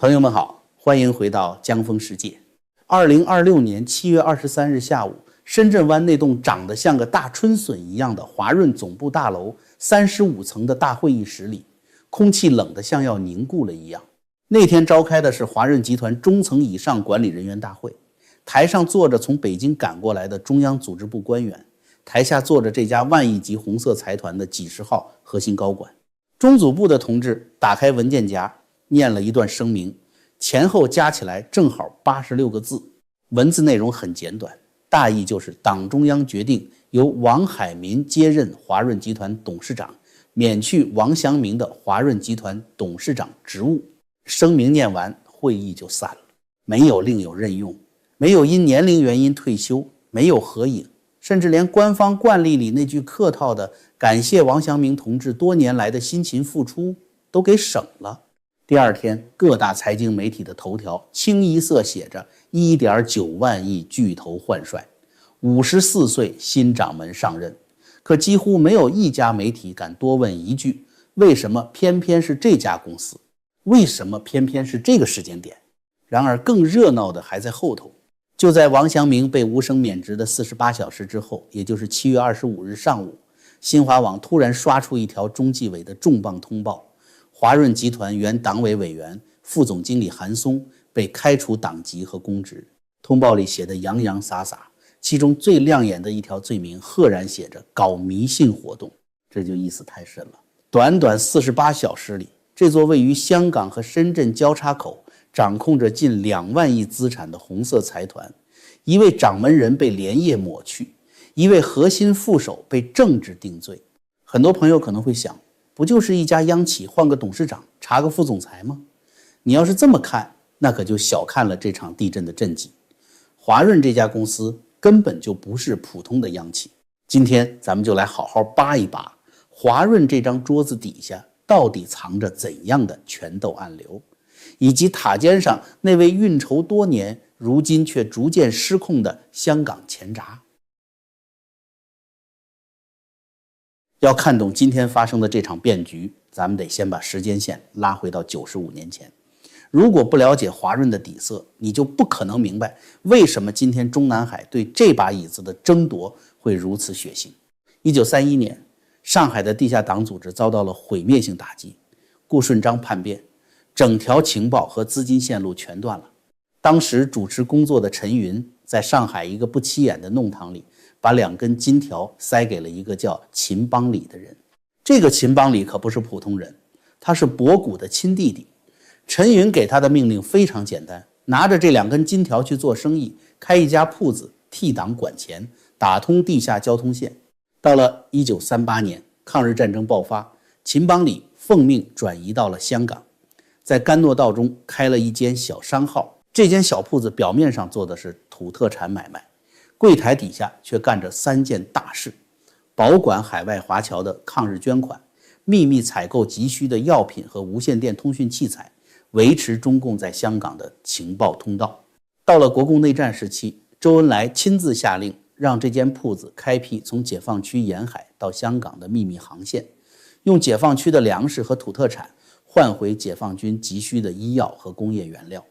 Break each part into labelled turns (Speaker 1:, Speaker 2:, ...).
Speaker 1: 朋友们好，欢迎回到江峰世界。2026年7月23日下午，深圳湾那栋长得像个大春笋一样的华润总部大楼35层的大会议室里，空气冷得像要凝固了一样。那天召开的是华润集团中层以上管理人员大会，台上坐着从北京赶过来的中央组织部官员，台下坐着这家万亿级红色财团的几十号核心高管。中组部的同志打开文件夹，念了一段声明，前后加起来正好86个字，文字内容很简短，大意就是党中央决定由王海民接任华润集团董事长，免去王祥明的华润集团董事长职务。声明念完，会议就散了，没有另有任用，没有因年龄原因退休，没有合影，甚至连官方惯例里那句客套的感谢王祥明同志多年来的辛勤付出都给省了。第二天，各大财经媒体的头条清一色写着 1.9 万亿巨头换帅，54岁新掌门上任。可几乎没有一家媒体敢多问一句，为什么偏偏是这家公司？为什么偏偏是这个时间点？然而更热闹的还在后头。就在王祥明被无声免职的48小时之后，也就是7月25日上午，新华网突然刷出一条中纪委的重磅通报，华润集团原党委委员、副总经理韩松被开除党籍和公职。通报里写得洋洋洒洒，其中最亮眼的一条罪名赫然写着搞迷信活动，这就意思太深了。短短48小时里，这座位于香港和深圳交叉口，掌控着近2万亿资产的红色财团，一位掌门人被连夜抹去，一位核心副手被政治定罪。很多朋友可能会想，不就是一家央企换个董事长，查个副总裁吗？你要是这么看，那可就小看了这场地震的震级。华润这家公司根本就不是普通的央企。今天咱们就来好好扒一扒华润这张桌子底下到底藏着怎样的权斗暗流，以及塔尖上那位运筹多年，如今却逐渐失控的香港前闸。要看懂今天发生的这场变局，咱们得先把时间线拉回到95年前。如果不了解华润的底色，你就不可能明白为什么今天中南海对这把椅子的争夺会如此血腥。1931年，上海的地下党组织遭到了毁灭性打击，顾顺章叛变，整条情报和资金线路全断了。当时主持工作的陈云在上海一个不起眼的弄堂里，把2根金条塞给了一个叫秦邦礼的人。这个秦邦礼可不是普通人，他是博古的亲弟弟。陈云给他的命令非常简单，拿着这2根金条去做生意，开一家铺子，替党管钱，打通地下交通线。到了1938年，抗日战争爆发，秦邦礼奉命转移到了香港，在甘诺道中开了一间小商号。这间小铺子表面上做的是土特产买卖，柜台底下却干着3件大事：保管海外华侨的抗日捐款，秘密采购急需的药品和无线电通讯器材，维持中共在香港的情报通道。到了国共内战时期，周恩来亲自下令让这间铺子开辟从解放区沿海到香港的秘密航线，用解放区的粮食和土特产换回解放军急需的医药和工业原料。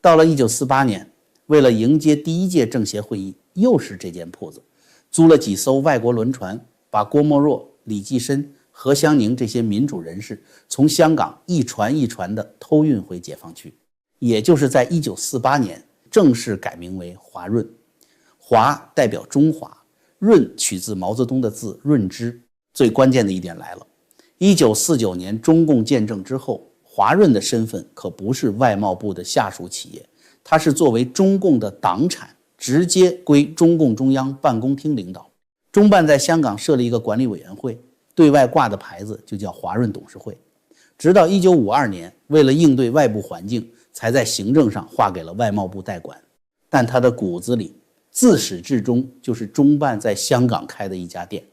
Speaker 1: 到了1948年，为了迎接第1届政协会议，又是这间铺子租了几艘外国轮船，把郭沫若、李济深、何香凝这些民主人士从香港一船一船的偷运回解放区。也就是在1948年正式改名为华润。华代表中华，润取自毛泽东的字润之。最关键的一点来了，1949年中共建政之后，华润的身份可不是外贸部的下属企业，它是作为中共的党产，直接归中共中央办公厅领导。中办在香港设立一个管理委员会，对外挂的牌子就叫华润董事会。直到1952年，为了应对外部环境，才在行政上划给了外贸部代管。但它的骨子里自始至终就是中办在香港开的一家店，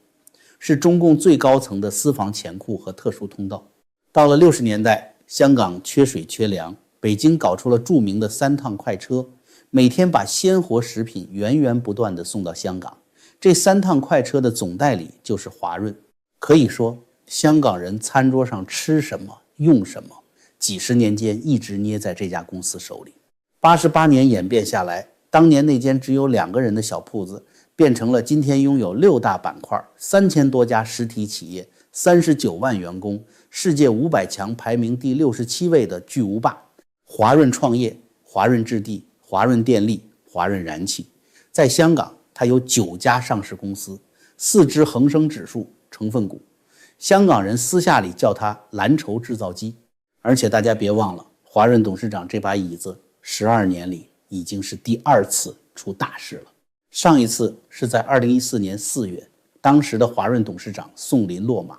Speaker 1: 是中共最高层的私房钱库和特殊通道。到了60年代，香港缺水缺粮，北京搞出了著名的3趟快车，每天把鲜活食品源源不断地送到香港。这3趟快车的总代理就是华润。可以说，香港人餐桌上吃什么用什么，几十年间一直捏在这家公司手里。88年演变下来，当年那间只有2个人的小铺子，变成了今天拥有6大板块、3000多家实体企业、39万员工、世界500强排名第67位的巨无霸。华润创业、华润置地、华润电力、华润燃气。在香港，它有9家上市公司，4只恒生指数成分股。香港人私下里叫它蓝筹制造机。而且大家别忘了，华润董事长这把椅子12年里已经是第2次出大事了。上一次是在2014年4月，当时的华润董事长宋林落马，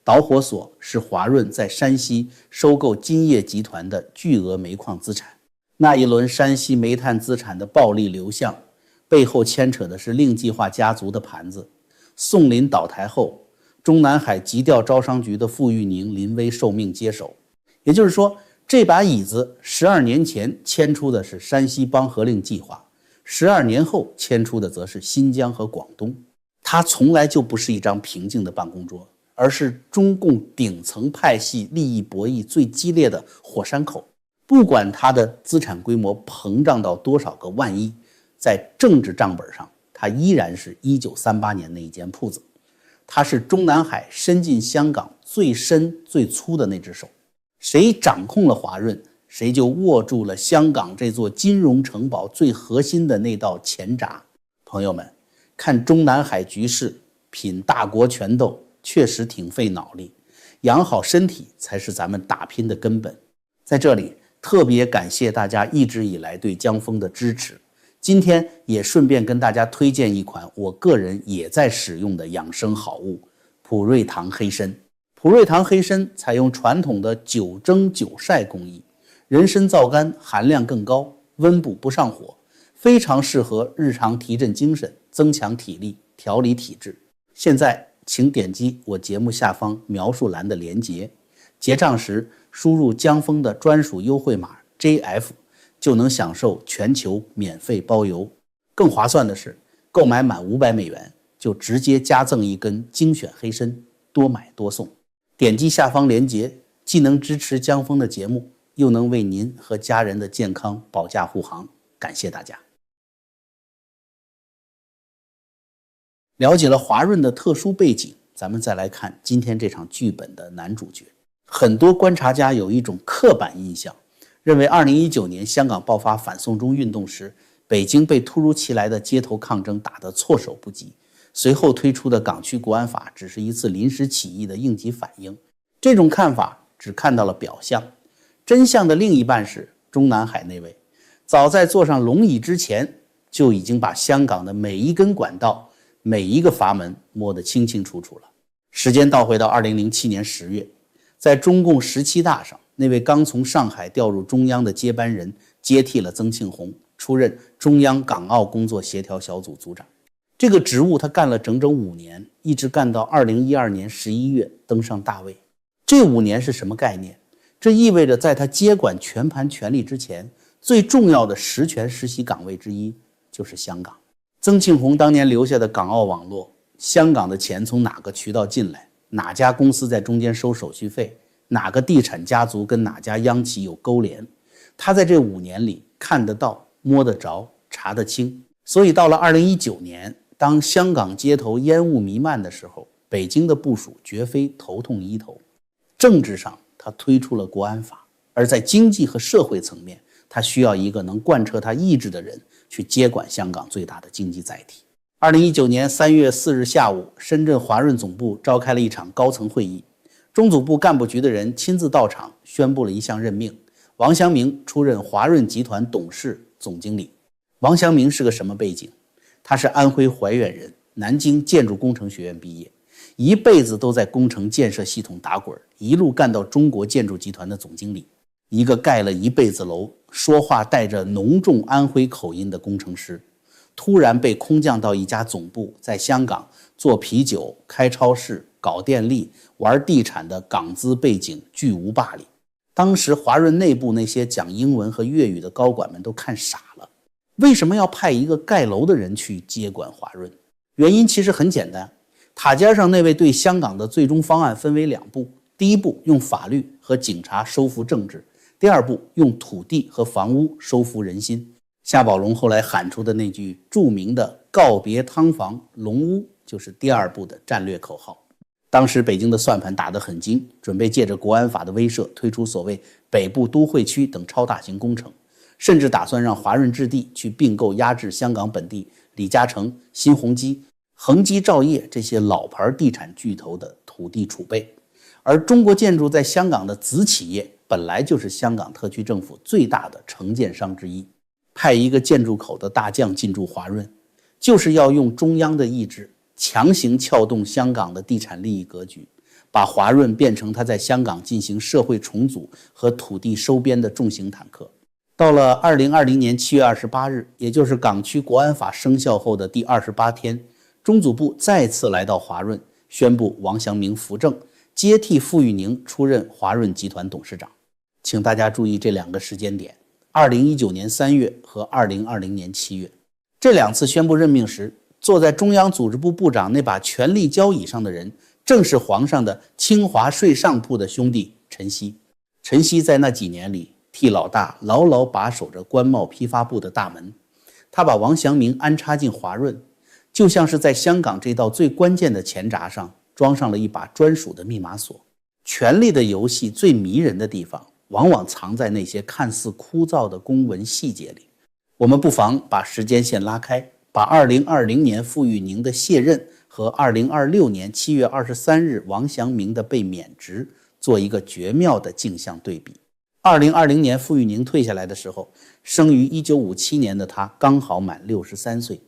Speaker 1: 导火索是华润在山西收购金业集团的巨额煤矿资产。那一轮山西煤炭资产的暴力流向，背后牵扯的是令计划家族的盘子。宋林倒台后，中南海急调招商局的傅玉宁临危受命接手。也就是说，这把椅子12年前牵出的是山西帮和令计划，12年后牵出的则是新疆和广东。它从来就不是一张平静的办公桌，而是中共顶层派系利益博弈最激烈的火山口。不管它的资产规模膨胀到多少个万亿，在政治账本上，它依然是1938年那一间铺子。它是中南海伸进香港最深最粗的那只手。谁掌控了华润，谁就握住了香港这座金融城堡最核心的那道前闸。朋友们，看中南海局势，品大国权斗，确实挺费脑力，养好身体才是咱们打拼的根本。在这里特别感谢大家一直以来对江峰的支持，今天也顺便跟大家推荐一款我个人也在使用的养生好物——普瑞堂黑参。普瑞堂黑参采用传统的9蒸9晒工艺，人参皂苷含量更高，温补不上火，非常适合日常提振精神、增强体力、调理体质。现在请点击我节目下方描述栏的连结，结账时输入江峰的专属优惠码 JF， 就能享受全球免费包邮。更划算的是，购买满500美元就直接加赠1根精选黑参，多买多送。点击下方链接，既能支持江峰的节目，又能为您和家人的健康保驾护航。感谢大家。了解了华润的特殊背景，咱们再来看今天这场剧本的男主角。很多观察家有一种刻板印象，认为2019年香港爆发反送中运动时，北京被突如其来的街头抗争打得措手不及，随后推出的港区国安法只是一次临时起义的应急反应。这种看法只看到了表象，真相的另一半是中南海那位，早在坐上龙椅之前，就已经把香港的每一根管道、每一个阀门摸得清清楚楚了。时间倒回到2007年10月，在中共17大上，那位刚从上海调入中央的接班人接替了曾庆红，出任中央港澳工作协调小组组长。这个职务他干了整整5年，一直干到2012年11月登上大位。这5年是什么概念？这意味着在他接管全盘权力之前，最重要的实权实习岗位之一就是香港。曾庆红当年留下的港澳网络，香港的钱从哪个渠道进来，哪家公司在中间收手续费，哪个地产家族跟哪家央企有勾连，他在这5年里看得到、摸得着、查得清。所以到了2019年，当香港街头烟雾弥漫的时候，北京的部署绝非头痛医头。政治上他推出了国安法，而在经济和社会层面，他需要一个能贯彻他意志的人去接管香港最大的经济载体。2019年3月4日下午，深圳华润总部召开了一场高层会议，中组部干部局的人亲自到场，宣布了一项任命：王祥明出任华润集团董事总经理。王祥明是个什么背景？他是安徽怀远人，南京建筑工程学院毕业，一辈子都在工程建设系统打滚，一路干到中国建筑集团的总经理。一个盖了一辈子楼，说话带着浓重安徽口音的工程师，突然被空降到一家总部，在香港做啤酒、开超市、搞电力、玩地产的港资背景巨无霸里。当时华润内部那些讲英文和粤语的高管们都看傻了，为什么要派一个盖楼的人去接管华润？原因其实很简单，塔尖上那位对香港的最终方案分为2步，第一步用法律和警察收复政治，第二步用土地和房屋收服人心。夏宝龙后来喊出的那句著名的告别汤房龙屋，就是第二步的战略口号。当时北京的算盘打得很精，准备借着国安法的威慑推出所谓北部都会区等超大型工程，甚至打算让华润置地去并购压制香港本地李嘉诚、新鸿基、恒基兆业这些老牌地产巨头的土地储备。而中国建筑在香港的子企业本来就是香港特区政府最大的承建商之一，派一个建筑口的大将进驻华润，就是要用中央的意志强行撬动香港的地产利益格局，把华润变成他在香港进行社会重组和土地收编的重型坦克。到了2020年7月28日，也就是港区国安法生效后的第28天，中组部再次来到华润，宣布王祥明扶正，接替傅玉宁出任华润集团董事长。请大家注意这两个时间点，2019年3月和2020年7月。这两次宣布任命时，坐在中央组织部部长那把权力交椅上的人，正是皇上的清华睡上铺的兄弟陈锡。陈锡在那几年里替老大牢牢把守着官贸批发部的大门，他把王祥明安插进华润，就像是在香港这道最关键的钱闸上装上了一把专属的密码锁。权力的游戏最迷人的地方，往往藏在那些看似枯燥的公文细节里。我们不妨把时间线拉开，把2020年傅玉宁的卸任和2026年7月23日王祥明的被免职做一个绝妙的镜像对比。2020年傅玉宁退下来的时候，生于1957年的他刚好满63岁。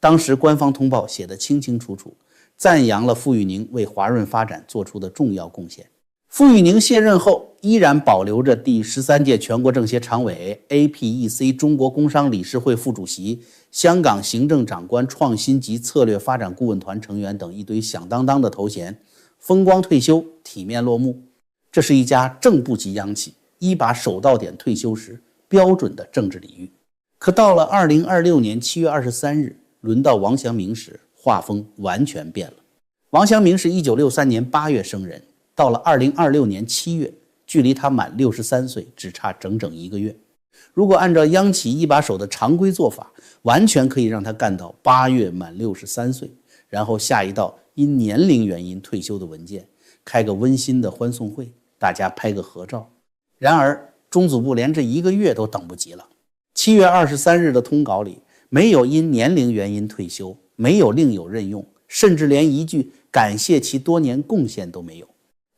Speaker 1: 当时官方通报写得清清楚楚，赞扬了傅玉宁为华润发展做出的重要贡献。傅玉宁卸任后，依然保留着第13届全国政协常委、APEC 中国工商理事会副主席、香港行政长官创新及策略发展顾问团成员等一堆响当当的头衔，风光退休，体面落幕。这是一家正部级央企一把手到点退休时标准的政治礼遇。可到了2026年7月23日，轮到王祥明时，画风完全变了。王祥明是1963年8月生人，到了2026年7月，距离他满63岁只差整整1个月。如果按照央企一把手的常规做法，完全可以让他干到8月满63岁，然后下一道因年龄原因退休的文件，开个温馨的欢送会，大家拍个合照。然而中组部连这1个月都等不及了。7月23日的通稿里，没有因年龄原因退休，没有另有任用，甚至连一句感谢其多年贡献都没有。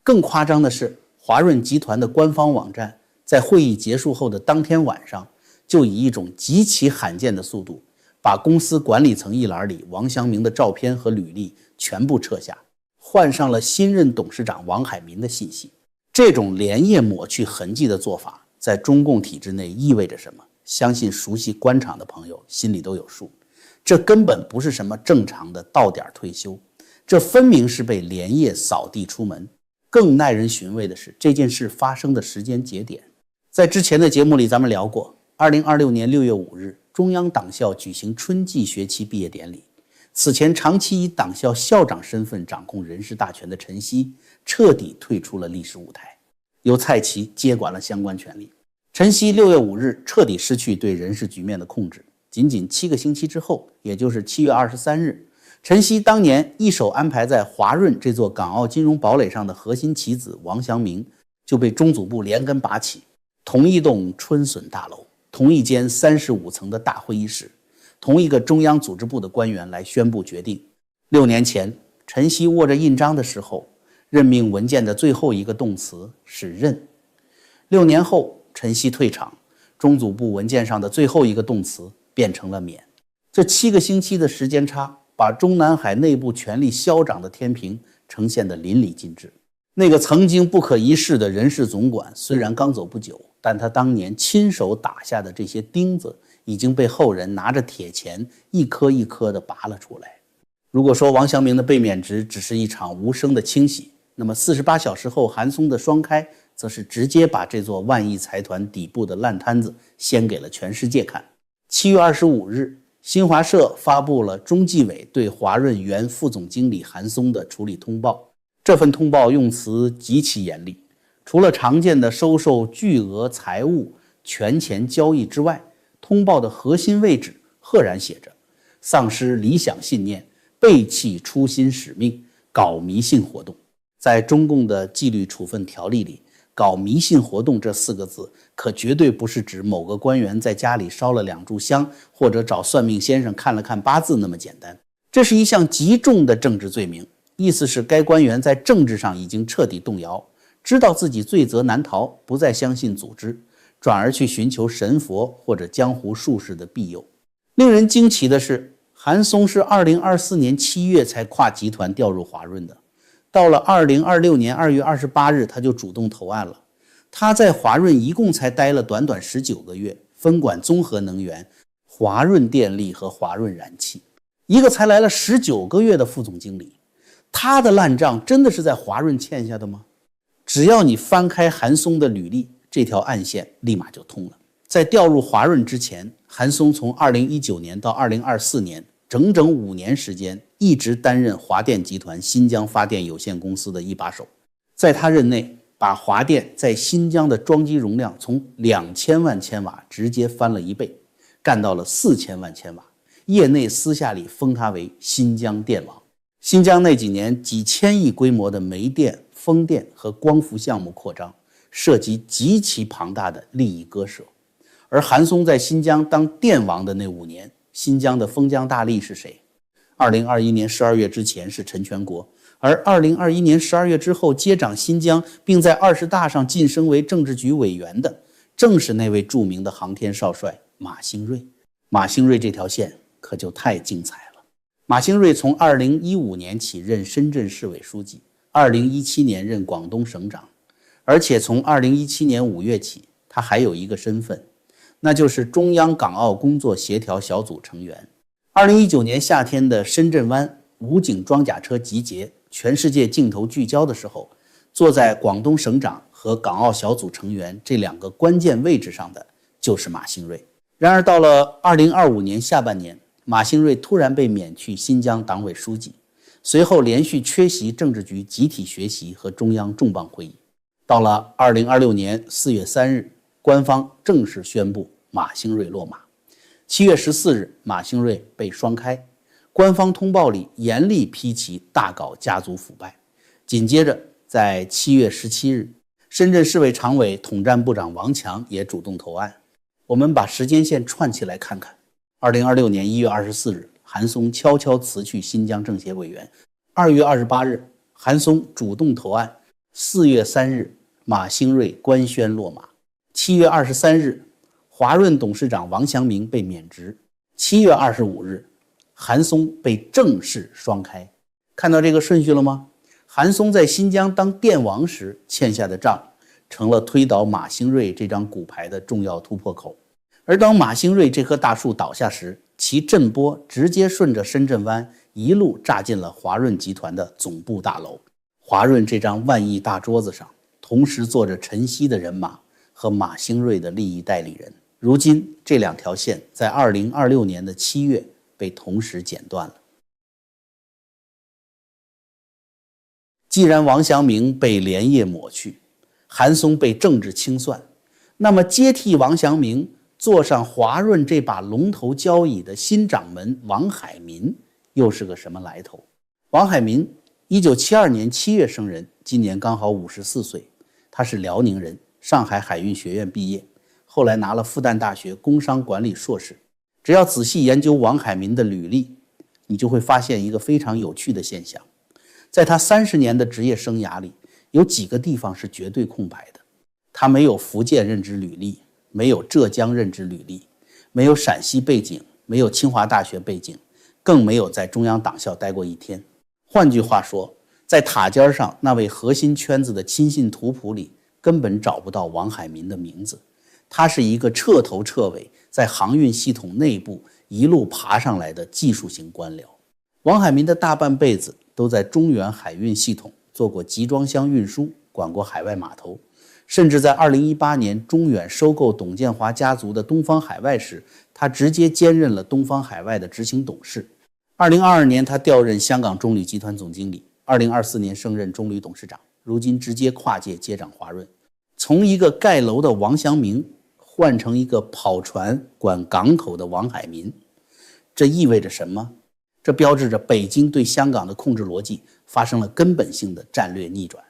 Speaker 1: 更夸张的是，华润集团的官方网站在会议结束后的当天晚上，就以一种极其罕见的速度，把公司管理层一栏里王祥明的照片和履历全部撤下，换上了新任董事长王海民的信息。这种连夜抹去痕迹的做法，在中共体制内意味着什么？相信熟悉官场的朋友心里都有数。这根本不是什么正常的到点退休，这分明是被连夜扫地出门。更耐人寻味的是，这件事发生的时间节点。在之前的节目里咱们聊过，2026年6月5日，中央党校举行春季学期毕业典礼。此前长期以党校校长身份掌控人事大权的陈锡，彻底退出了历史舞台，由蔡奇接管了相关权力。陈锡6月5日彻底失去对人事局面的控制。仅仅7个星期之后，也就是7月23日，陈锡当年一手安排在华润这座港澳金融堡垒上的核心棋子王祥明，就被中组部连根拔起。同一栋春笋大楼，同一间35层的大会议室，同一个中央组织部的官员来宣布决定。6年前，陈锡握着印章的时候，任命文件的最后一个动词是任。6年后，陈锡退场，中组部文件上的最后一个动词变成了免。这7个星期的时间差，把中南海内部权力消长的天平呈现得淋漓尽致。那个曾经不可一世的人事总管虽然刚走不久，但他当年亲手打下的这些钉子已经被后人拿着铁钳一颗一颗地拔了出来。如果说王祥明的被免职只是一场无声的清洗，那么48小时后韩松的双开则是直接把这座万亿财团底部的烂摊子掀给了全世界看。7月25日，新华社发布了中纪委对华润原副总经理韩松的处理通报。这份通报用词极其严厉，除了常见的收受巨额财物、权钱交易之外，通报的核心位置赫然写着丧失理想信念，背弃初心使命，搞迷信活动。在中共的纪律处分条例里，搞迷信活动这4个字可绝对不是指某个官员在家里烧了2炷香，或者找算命先生看了看八字那么简单。这是一项极重的政治罪名，意思是该官员在政治上已经彻底动摇，知道自己罪责难逃，不再相信组织，转而去寻求神佛或者江湖术士的庇佑。令人惊奇的是，韩松是2024年7月才跨集团调入华润的，到了2026年2月28日他就主动投案了。他在华润一共才待了短短19个月，分管综合能源、华润电力和华润燃气，一个才来了19个月的副总经理，他的烂账真的是在华润欠下的吗？只要你翻开韩松的履历，这条暗线立马就通了。在调入华润之前，韩松从2019年到2024年整整5年时间，一直担任华电集团新疆发电有限公司的一把手。在他任内，把华电在新疆的装机容量从2000万千瓦直接翻了1倍，干到了4000万千瓦。业内私下里封他为新疆电王。新疆那几年几千亿规模的煤电、风电和光伏项目扩张，涉及极其庞大的利益割舍。而韩松在新疆当电王的那5年，新疆的封疆大吏是谁？2021年12月之前是陈全国，而2021年12月之后接掌新疆，并在20大上晋升为政治局委员的，正是那位著名的航天少帅马兴瑞。马兴瑞这条线可就太精彩了。马兴瑞从2015年起任深圳市委书记，2017年任广东省长，而且从2017年5月起，他还有一个身份，那就是中央港澳工作协调小组成员。2019年夏天的深圳湾武警装甲车集结，全世界镜头聚焦的时候，坐在广东省长和港澳小组成员这2个关键位置上的就是马兴瑞。然而到了2025年下半年，马兴瑞突然被免去新疆党委书记，随后连续缺席政治局集体学习和中央重磅会议。到了2026年4月3日，官方正式宣布马兴瑞落马。7月14日，马兴瑞被双开，官方通报里严厉批其大搞家族腐败。紧接着，在7月17日，深圳市委常委、统战部长王强也主动投案。我们把时间线串起来看看。2026年1月24日，韩松悄悄辞去新疆政协委员。2月28日，韩松主动投案。4月3日，马兴瑞官宣落马。7月23日，华润董事长王祥明被免职。7月25日，韩松被正式双开。看到这个顺序了吗？韩松在新疆当电王时欠下的账，成了推倒马兴瑞这张骨牌的重要突破口。而当马兴瑞这棵大树倒下时，其震波直接顺着深圳湾一路炸进了华润集团的总部大楼。华润这张万亿大桌子上，同时坐着陈希的人马和马兴瑞的利益代理人。如今这2条线在2026年的7月被同时剪断了。既然王祥明被连夜抹去，韩松被政治清算，那么接替王祥明坐上华润这把龙头交椅的新掌门王海民又是个什么来头？王海民1972年7月生人，今年刚好54岁。他是辽宁人，上海海运学院毕业，后来拿了复旦大学工商管理硕士。只要仔细研究王海民的履历，你就会发现一个非常有趣的现象。在他30年的职业生涯里，有几个地方是绝对空白的。他没有福建任职履历，没有浙江任职履历，没有陕西背景，没有清华大学背景，更没有在中央党校待过1天。换句话说，在塔尖上那位核心圈子的亲信图谱里，根本找不到王海民的名字。他是一个彻头彻尾在航运系统内部一路爬上来的技术型官僚。王海民的大半辈子都在中远海运系统做过集装箱运输，管过海外码头，甚至在2018年中远收购董建华家族的东方海外时，他直接兼任了东方海外的执行董事。2022年他调任香港中铝集团总经理2024年升任中旅董事长，如今直接跨界接掌华润，从一个盖楼的王祥明换成一个跑船管港口的王海民。这意味着什么？这标志着北京对香港的控制逻辑发生了根本性的战略逆转。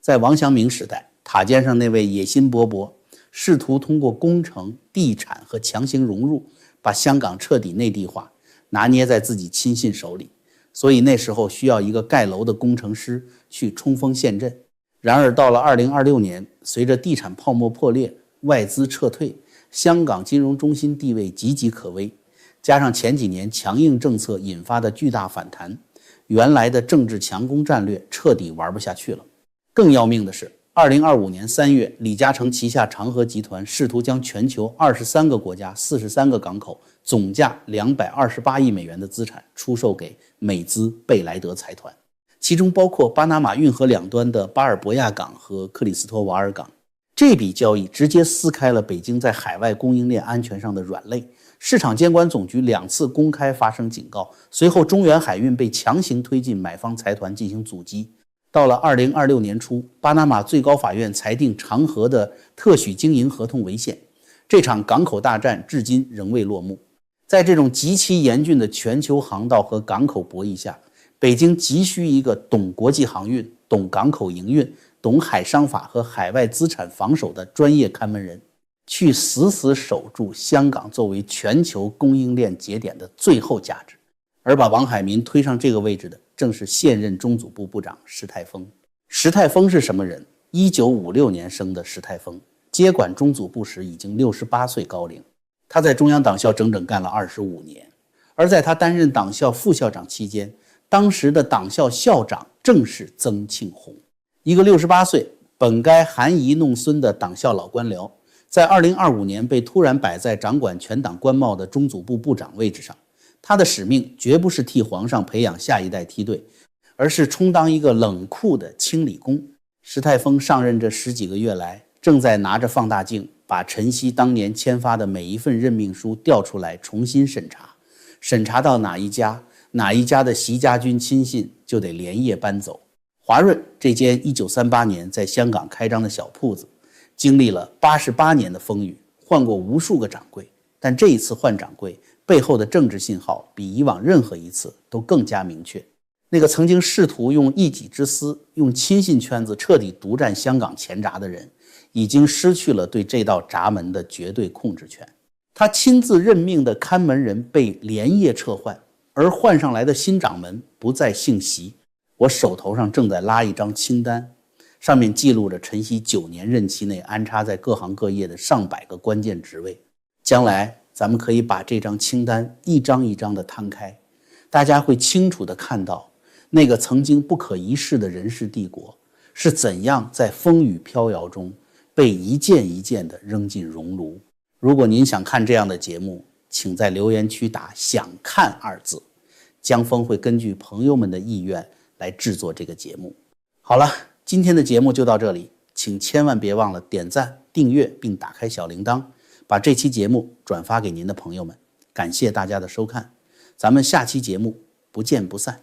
Speaker 1: 在王祥明时代，塔尖上那位野心勃勃，试图通过工程、地产和强行融入，把香港彻底内地化，拿捏在自己亲信手里。所以那时候需要一个盖楼的工程师去冲锋陷阵。然而到了2026年，随着地产泡沫破裂，外资撤退，香港金融中心地位岌岌可危，加上前几年强硬政策引发的巨大反弹，原来的政治强攻战略彻底玩不下去了。更要命的是，2025年3月，李嘉诚旗下长和集团试图将全球23个国家43个港口总价228亿美元的资产出售给美资贝莱德财团，其中包括巴拿马运河两端的巴尔博亚港和克里斯托瓦尔港。这笔交易直接撕开了北京在海外供应链安全上的软肋，市场监管总局2次公开发声警告，随后中原海运被强行推进买方财团进行阻击。到了2026年初，巴拿马最高法院裁定长和的特许经营合同违宪，这场港口大战至今仍未落幕。在这种极其严峻的全球航道和港口博弈下，北京急需一个懂国际航运、懂港口营运、懂海商法和海外资产防守的专业看门人，去死死守住香港作为全球供应链节点的最后价值。而把王海民推上这个位置的正是现任中组部部长石泰峰。石泰峰是什么人？1956年生的石泰峰，接管中组部时已经68岁高龄。他在中央党校整整干了25年，而在他担任党校副校长期间，当时的党校校长正是曾庆红，一个68岁本该含饴弄孙的党校老官僚，在2025年被突然摆在掌管全党官帽的中组部部长位置上。他的使命绝不是替皇上培养下一代梯队，而是充当一个冷酷的清理工。石泰峰上任这10几个月来，正在拿着放大镜把陈希当年签发的每一份任命书调出来重新审查，审查到哪一家的习家军亲信就得连夜搬走。华润这间1938年在香港开张的小铺子，经历了88年的风雨，换过无数个掌柜，但这一次换掌柜背后的政治信号比以往任何一次都更加明确。那个曾经试图用一己之私、用亲信圈子彻底独占香港前闸的人，已经失去了对这道闸门的绝对控制权。他亲自任命的看门人被连夜撤换，而换上来的新掌门不再姓习。我手头上正在拉一张清单，上面记录着陈希9年任期内安插在各行各业的上百个关键职位。将来咱们可以把这张清单一张一张地摊开，大家会清楚地看到那个曾经不可一世的人世帝国是怎样在风雨飘摇中被一件一件地扔进熔炉。如果您想看这样的节目，请在留言区打想看2字，江峰会根据朋友们的意愿来制作这个节目。好了，今天的节目就到这里，请千万别忘了点赞、订阅并打开小铃铛，把这期节目转发给您的朋友们。感谢大家的收看，咱们下期节目不见不散。